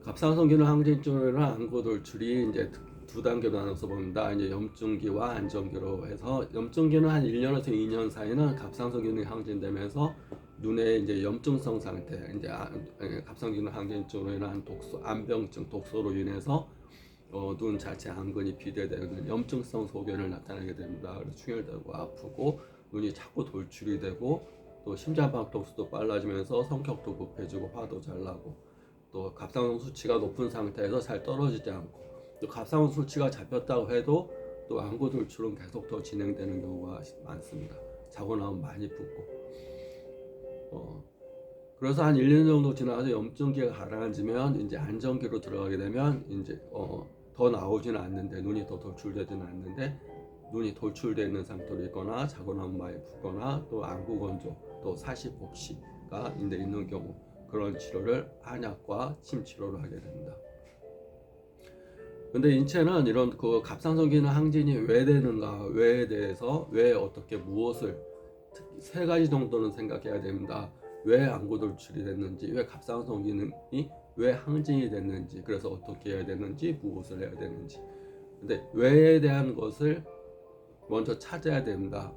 갑상선기능 항진증후군은 안구 돌출이 이제 두 단계로 나눠서 봅니다. 이제 염증기와 안정기로 해서 염증기는 한 1년에서 2년 사이는 갑상선기능이 항진되면서 눈의 이제 염증성 상태, 이제 갑상선기능 항진증으로 인한 독소, 안병증, 독소로 인해서 눈 자체 안근이 비대되는 염증성 소견을 나타내게 됩니다. 그래서 충혈되고 아프고 눈이 자꾸 돌출이 되고 또 심장박동수도 빨라지면서 성격도 급해지고 화도 잘 나고 또 갑상선 수치가 높은 상태에서 잘 떨어지지 않고 또 갑상선 수치가 잡혔다고 해도 또 안구 돌출은 계속 더 진행되는 경우가 많습니다. 자고 나면 많이 붓고 그래서 한 1년 정도 지나서 염증기가 가라앉으면 이제 안정기로 들어가게 되면 이제 더 나오지는 않는데 눈이 더 돌출되지는 않는데 눈이 돌출되어 있는 상태로 있거나 자고 나면 많이 붓거나 또 안구 건조 또 사시 복시가 있는 경우 그런 치료를 한약과 침 치료를 하게 됩니다. 근데 인체는 이런 그 갑상선 기능 항진이 왜 되는가, 왜에 대해서 왜 어떻게 무엇을 세 가지 정도는 생각해야 됩니다. 왜 안구 돌출이 됐는지, 왜 갑상선 기능이 왜 항진이 됐는지, 그래서 어떻게 해야 되는지, 무엇을 해야 되는지. 근데 왜에 대한 것을 먼저 찾아야 됩니다.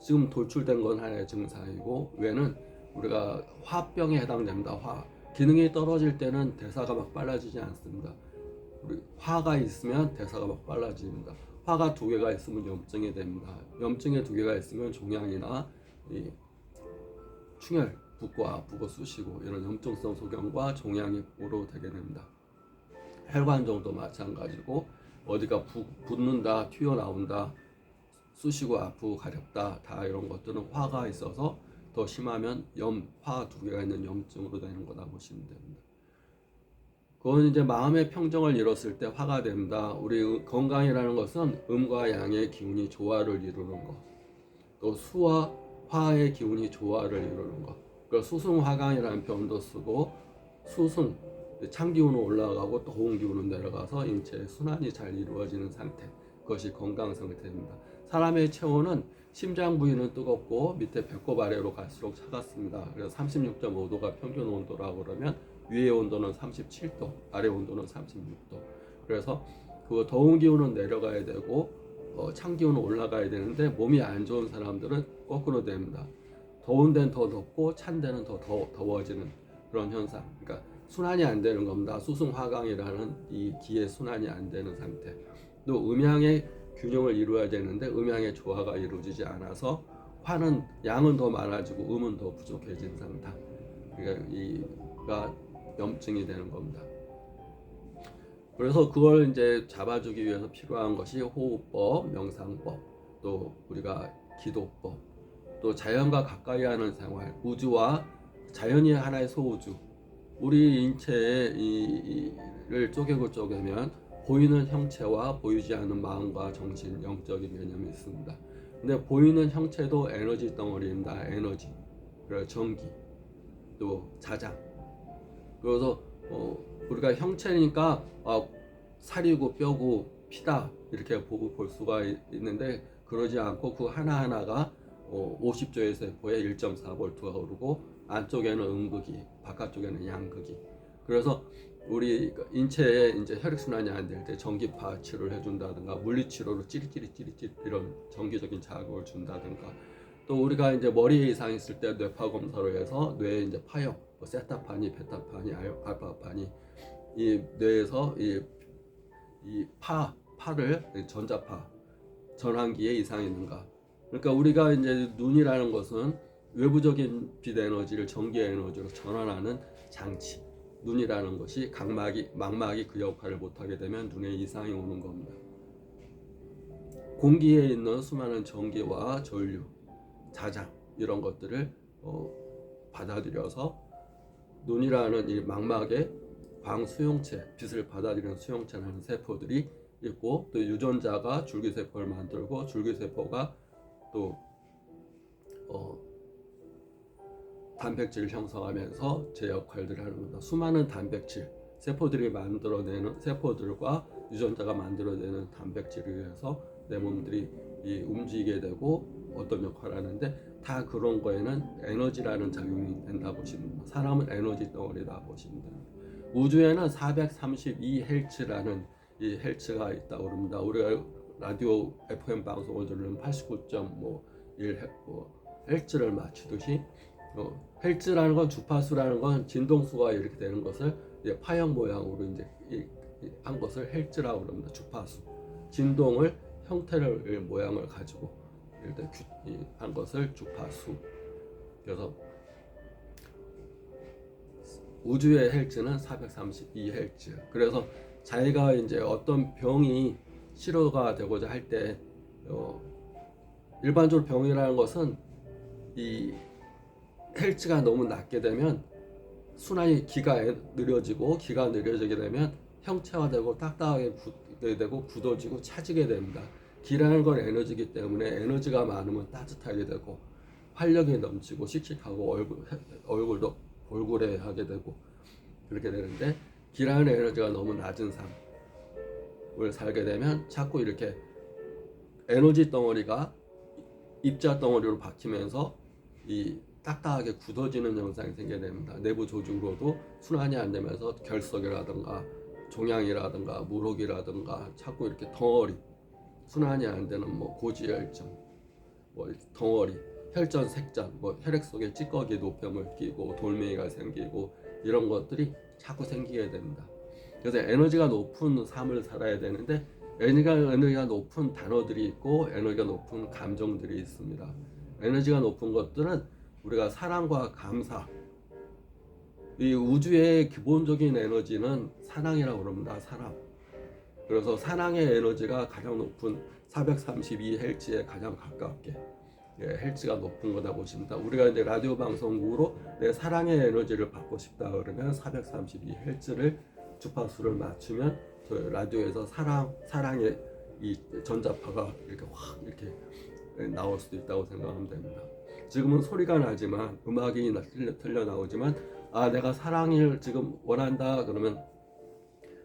지금 돌출된 건 하나의 증상이고 왜는 우리가 화병에 해당됩니다. 화 기능이 떨어질 때는 대사가 막 빨라지지 않습니다. 우리 화가 있으면 대사가 막 빨라집니다. 화가 두 개가 있으면 염증이 됩니다. 염증이 두 개가 있으면 종양이나 이 충혈, 붓고 아프고 쑤시고 이런 염증성 소견과 종양이 보로 되게 됩니다. 혈관종도 마찬가지고 어디가 붓는다, 튀어나온다, 쑤시고 아프고 가렵다 다 이런 것들은 화가 있어서 더 심하면 화 두 개가 있는 염증으로 되는 거다 보시면 됩니다. 그건 이제 마음의 평정을 잃었을 때 화가 됩니다. 우리 건강이라는 것은 음과 양의 기운이 조화를 이루는 것, 또 수와 화의 기운이 조화를 이루는 것. 그 수승화강이라는 표현도 쓰고 수승 찬 기운은 올라가고 또 호응 기운은 내려가서 인체의 순환이 잘 이루어지는 상태. 그것이 건강 상태입니다. 사람의 체온은 심장 부위는 뜨겁고 밑에 배꼽 아래로 갈수록 차갑습니다. 그래서 36.5도가 평균 온도라고 그러면 위의 온도는 37도, 아래 온도는 36도. 그래서 그 더운 기운은 내려가야 되고 찬 기운은 올라가야 되는데 몸이 안 좋은 사람들은 거꾸로 됩니다. 더운 데는 더 덥고 찬 데는 더 더워지는 그런 현상. 그러니까 순환이 안 되는 겁니다. 수승화강이라는 이 기의 순환이 안 되는 상태. 또 음양의 균형을 이루어야 되는데 음양의 조화가 이루어지지 않아서 화는 양은 더 많아지고 음은 더 부족해진 상태. 그러니까 이가 염증이 되는 겁니다. 그래서 그걸 이제 잡아주기 위해서 필요한 것이 호흡법, 명상법, 또 우리가 기도법, 또 자연과 가까이 하는 생활, 우주와 자연이 하나의 소우주. 우리 인체의 이를 쪼개면 보이는 형체와 보이지 않는 마음과 정신, 영적인 개념이 있습니다. 근데 보이는 형체도 에너지 덩어리입니다. 에너지, 그리고 전기, 또 자장. 그래서 우리가 형체니까 살이고 뼈고 피다 이렇게 보고 볼 수가 있는데 그러지 않고 그 하나하나가 50조의 세포에 1.4V가 오르고 안쪽에는 음극이, 바깥쪽에는 양극이. 그래서 우리 인체에 이제 혈액순환이 안 될 때 전기파 치료를 해준다든가 물리치료로 찌릿찌릿 이런 정기적인 자극을 준다든가 또 우리가 이제 머리에 이상이 있을 때 뇌파 검사로 해서 뇌에 이제 파형, 뭐 세타파니, 베타파니, 알파파니 이 뇌에서 이 파를 전자파 전환기에 이상이 있는가. 그러니까 우리가 이제 눈이라는 것은 외부적인 빛 에너지를 전기 에너지로 전환하는 장치. 눈이라는 것이 망막이 그 역할을 못하게 되면 눈에 이상이 오는 겁니다. 공기에 있는 수많은 전기와 전류, 자장 이런 것들을 받아들여서 눈이라는 이 망막에 광수용체, 빛을 받아들이는 수용체라는 세포들이 있고 또 유전자가 줄기세포를 만들고 줄기세포가 또 단백질을 형성하면서 제 역할들을 하는 겁니다. 수많은 단백질, 세포들이 만들어내는 세포들과 유전자가 만들어내는 단백질을 위해서 내 몸들이 움직이게 되고 어떤 역할을 하는데 다 그런 거에는 에너지라는 작용이 된다 보시면 됩니다. 사람은 에너지 덩어리다 보시면 됩니다. 우주에는 432Hz라는 이 헬츠가 있다고 그럽니다. 우리가 라디오 FM 방송을 들으면 89.1 헬츠를 맞추듯이 헬츠라는 건 주파수라는 건 진동수가 이렇게 되는 것을 이제 파형 모양으로 이제 한 것을 헬츠라고 그럽니다. 주파수, 진동을 형태를 모양을 가지고 이렇게 한 것을 주파수. 그래서 우주의 헬츠는 432Hz. 그래서 자기가 이제 어떤 병이 치료가 되고자 할 때 일반적으로 병이라는 것은 이 헬츠가 너무 낮게 되면 순환이 기가 느려지고 기가 느려지게 되면 형체화되고 딱딱하게 되고 굳어지고 차지게 됩니다. 기라는 건 에너지이기 때문에 에너지가 많으면 따뜻하게 되고 활력이 넘치고 씩씩하고 얼굴도 볼고래하게 되고 그렇게 되는데 기라는 에너지가 너무 낮은 삶을 살게 되면 자꾸 이렇게 에너지 덩어리가 입자 덩어리로 박히면서 이 딱딱하게 굳어지는 현상이 생기게 됩니다. 내부 조직으로도 순환이 안 되면서 결석이라든가 종양이라든가 물혹이라든가 자꾸 이렇게 덩어리 순환이 안 되는 뭐 고지혈증, 뭐 덩어리, 혈전, 색전, 뭐 혈액 속에 찌꺼기 노폐물 끼고 돌멩이가 생기고 이런 것들이 자꾸 생기게 됩니다. 그래서 에너지가 높은 삶을 살아야 되는데 에너지가 높은 단어들이 있고 에너지가 높은 감정들이 있습니다. 에너지가 높은 것들은 우리가 사랑과 감사, 이 우주의 기본적인 에너지는 사랑이라고 그럽니다. 사랑. 그래서 사랑의 에너지가 가장 높은 432Hz에 가장 가깝게 헬츠가 높은 거다 보십니다. 우리가 이제 라디오 방송국으로 내 사랑의 에너지를 받고 싶다 그러면 432Hz를 주파수를 맞추면 라디오에서 사랑의 이 전자파가 이렇게 확 이렇게 나올 수도 있다고 생각하면 됩니다. 지금은 소리가 나지만 음악이 틀려 나오지만 내가 사랑을 지금 원한다 그러면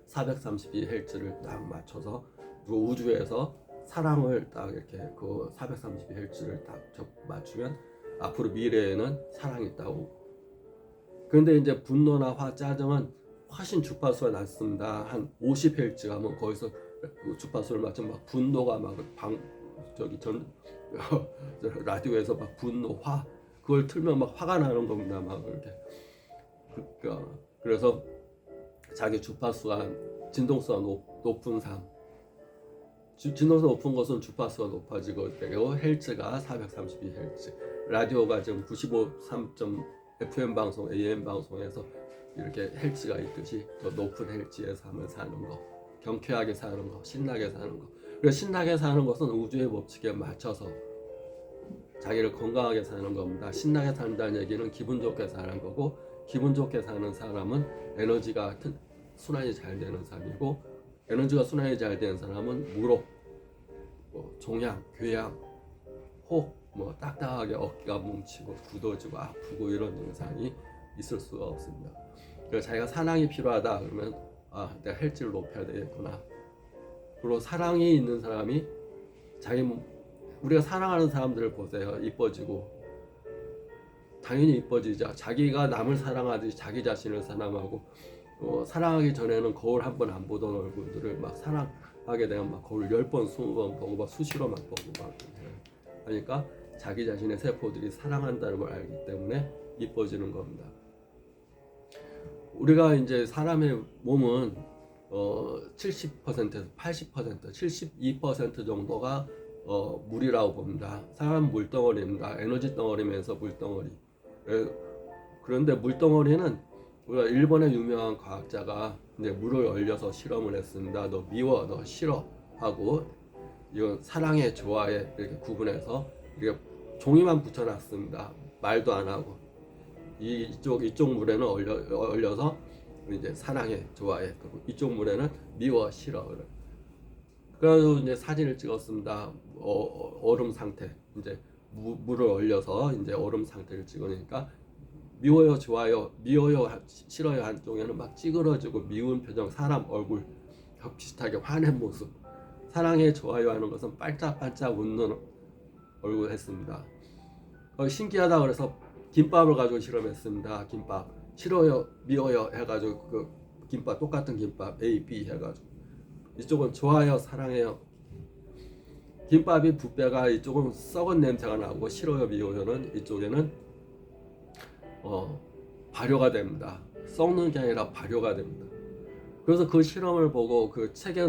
432Hz를 딱 맞춰서 우주에서 사랑을 딱 이렇게 그 432Hz를 딱 맞추면 앞으로 미래에는 사랑이 있다고. 그런데 이제 분노나 화, 짜증은 훨씬 주파수가 낮습니다. 한 50Hz 가면 거기서 주파수를 맞추면 막 분노가 막 라디오에서 막 분노, 화 그걸 틀면 막 화가 나는 겁니다. 막 이렇게. 그래서 자기 주파수가 진동수가 높은 삶. 진동수가 높은 것은 주파수가 높아지고 되고 헬츠가 432Hz. 라디오가 지금 95.3 FM 방송, AM 방송에서 이렇게 헬츠가 있듯이 더 높은 헬츠의 삶을 사는 거, 경쾌하게 사는 거, 신나게 사는 거. 그리고 신나게 사는 것은 우주의 법칙에 맞춰서 자기를 건강하게 사는 겁니다. 신나게 산다는 얘기는 기분 좋게 사는 거고, 기분 좋게 사는 사람은 에너지가 순환이 잘 되는 사람이고, 에너지가 순환이 잘 되는 사람은 무록, 종양, 궤양, 혹, 딱딱하게 어깨가 뭉치고 굳어지고 아프고 이런 증상이 있을 수가 없습니다. 그래서 자기가 사랑이 필요하다 그러면 내가 헬츠를 높여야 되겠구나. 그리고 사랑이 있는 사람이 우리가 사랑하는 사람들을 보세요. 이뻐지고 당연히 이뻐지죠. 자기가 남을 사랑하듯이 자기 자신을 사랑하고 사랑하기 전에는 거울 한 번 안 보던 얼굴들을 막 사랑하게 되면 막 거울 10번, 20번 보고 막 수시로 막 보고 막 하니까 자기 자신의 세포들이 사랑한다는 걸 알기 때문에 이뻐지는 겁니다. 우리가 이제 사람의 몸은 70%에서 80%, 72% 정도가 물이라고 봅니다. 사람은 물덩어리입니다. 에너지 덩어리면서 물덩어리. 그런데 물덩어리는 우리가 일본의 유명한 과학자가 이제 물을 얼려서 실험을 했습니다. 너 미워, 너 싫어 하고 이건 사랑해, 좋아해 이렇게 구분해서 이렇게 종이만 붙여놨습니다. 말도 안 하고 이쪽 물에는 얼려서 이제 사랑해, 좋아해. 그리고 이쪽 물에는 미워, 싫어. 그래서 이제 사진을 찍었습니다. 얼음 상태 이제 물을 얼려서 이제 얼음 상태를 찍으니까 미워요, 좋아요, 미워요, 싫어요 한쪽에는 막 찌그러지고 미운 표정, 사람 얼굴 비슷하게 화낸 모습. 사랑해, 좋아요 하는 것은 반짝반짝 웃는 얼굴 했습니다. 신기하다 그래서 김밥을 가지고 실험했습니다. 김밥 싫어요, 미워요 해가지고 그 김밥 똑같은 김밥 A, B 해가지고 이쪽은 좋아요, 사랑해요. 김밥이 붓배가 이쪽은 썩은 냄새가 나고 싫어요, 미워요는 이쪽에는 발효가 됩니다. 썩는 게 아니라 발효가 됩니다. 그래서 그 실험을 보고 그 책에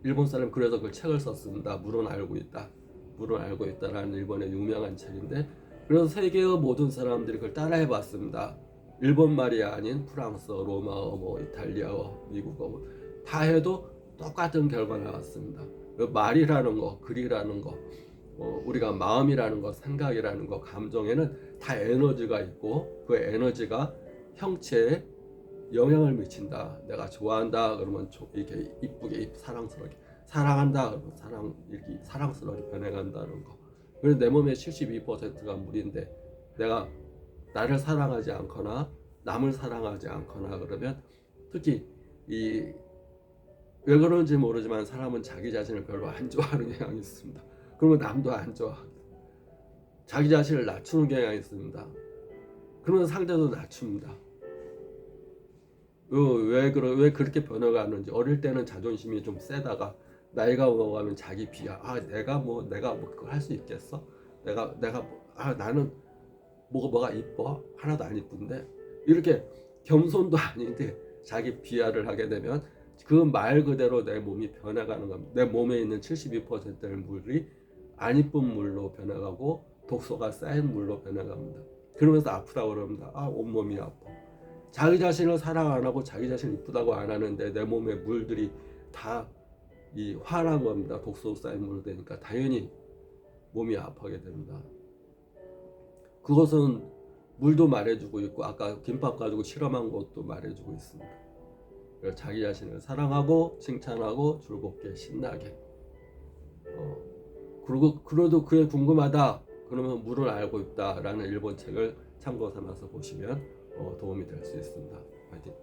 일본 사람 그래서 그 책을 썼습니다. 물은 알고 있다. 물은 알고 있다라는 일본의 유명한 책인데 그래서 세계의 모든 사람들이 그걸 따라해 봤습니다. 일본 말이 아닌 프랑스어, 로마어, 뭐 이탈리아어, 미국어 다 해도 똑같은 결과 나왔습니다. 말이라는 거, 글이라는 거, 우리가 마음이라는 거, 생각이라는 거, 감정에는 다 에너지가 있고 그 에너지가 형체에 영향을 미친다. 내가 좋아한다 그러면 이렇게 이쁘게 사랑스럽게 사랑한다 그러면 이렇게 사랑스럽게 변해간다는 거. 그래서 내 몸의 72%가 물인데 내가 나를 사랑하지 않거나 남을 사랑하지 않거나 그러면 특히 왜 그런지 모르지만 사람은 자기 자신을 별로 안 좋아하는 경향이 있습니다. 그러면 남도 안 좋아합니다. 자기 자신을 낮추는 경향이 있습니다. 그러면 상대도 낮춥니다. 왜 그렇게 변해가는지. 어릴 때는 자존심이 좀 세다가 나이가 먹어가면 자기 비하. 내가 뭐 그걸 할 수 있겠어? 나는 뭐가 이뻐? 하나도 안 이쁜데 이렇게 겸손도 아닌데 자기 비하를 하게 되면 그 말 그대로 내 몸이 변해가는 겁니다. 내 몸에 있는 72%의 물이 안 이쁜 물로 변해가고 독소가 쌓인 물로 변해갑니다. 그러면서 아프다고 그럽니다. 온몸이 아파. 자기 자신을 사랑 안 하고 자기 자신을 이쁘다고 안 하는데 내 몸의 물들이 다 화난 겁니다. 독소 쌓인 물 되니까 당연히 몸이 아프게 됩니다. 그것은 물도 말해주고 있고 아까 김밥 가지고 실험한 것도 말해주고 있습니다. 그래서 자기 자신을 사랑하고 칭찬하고 즐겁게 신나게 그래도 그게 궁금하다 그러면 물을 알고 있다라는 일본 책을 참고 삼아서 보시면 도움이 될 수 있습니다. 파이팅!